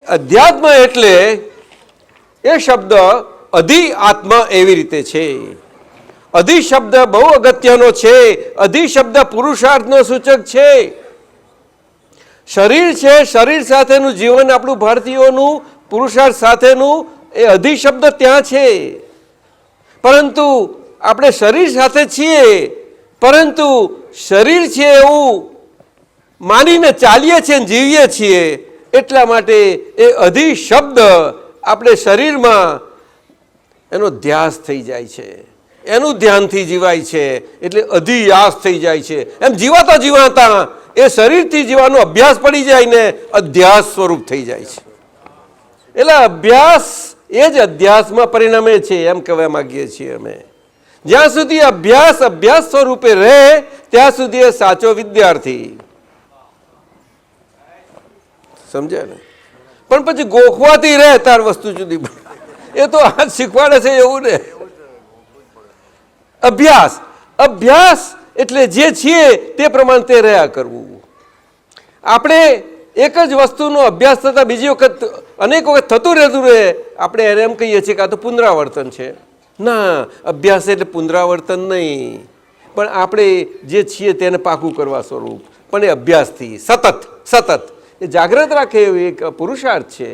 અધ્યાત્મ એટલે એ શબ્દ અધિ આત્મા એવી રીતે છે. અધિ શબ્દ બહુ અગત્યનો છે. અધિ શબ્દ પુરુષાર્થનો સૂચક છે. શરીર છે, શરીર સાથેનું જીવન આપણું ભારતીયોનું પુરુષાર્થ સાથેનું એ અધિ શબ્દ ત્યાં છે. પરંતુ આપણે શરીર સાથે છીએ, પરંતુ શરીર છે એવું માનીને ચાલીએ છીએ, જીવીએ છીએ. એટલા માટે એ અધિ શબ્દ આપણે શરીરમાં એનો ધ્યાસ થઈ જાય છે, એનું ધ્યાનથી જીવાય છે, એટલે અધિયાસ થઈ જાય છે. એમ જીવાતા જીવાતા એ શરીરથી જીવાનો અભ્યાસ પડી જાય ને અધ્યાસ સ્વરૂપ થઈ જાય છે. એટલે અભ્યાસ એ જ અધ્યાસમાં પરિણમે છે એમ કહેવા માંગીએ છીએ અમે. જ્યાં સુધી અભ્યાસ અભ્યાસ સ્વરૂપે રહે ત્યાં સુધી એ સાચો વિદ્યાર્થી. સમજ્યા ને? પણ પછી ગોખવાથી રહે તાર વસ્તુ જુદી. એ તો આ શીખવાડે છે એવું ને. અભ્યાસ અભ્યાસ એટલે જે છીએ તે પ્રમાણે તે રહ્યા કરવું. આપણે એક જ વસ્તુનો અભ્યાસ થતા બીજી વખત અનેક વખત થતું રહેતું રહે, આપણે એને એમ કહીએ છીએ કે આ તો પુનરાવર્તન છે. ના, અભ્યાસ એટલે પુનરાવર્તન નહીં, પણ આપણે જે છીએ તેને પાકું કરવા સ્વરૂપ. પણ એ અભ્યાસથી સતત સતત એ જાગ્રત રાખે એવો એક પુરુષાર્થ છે.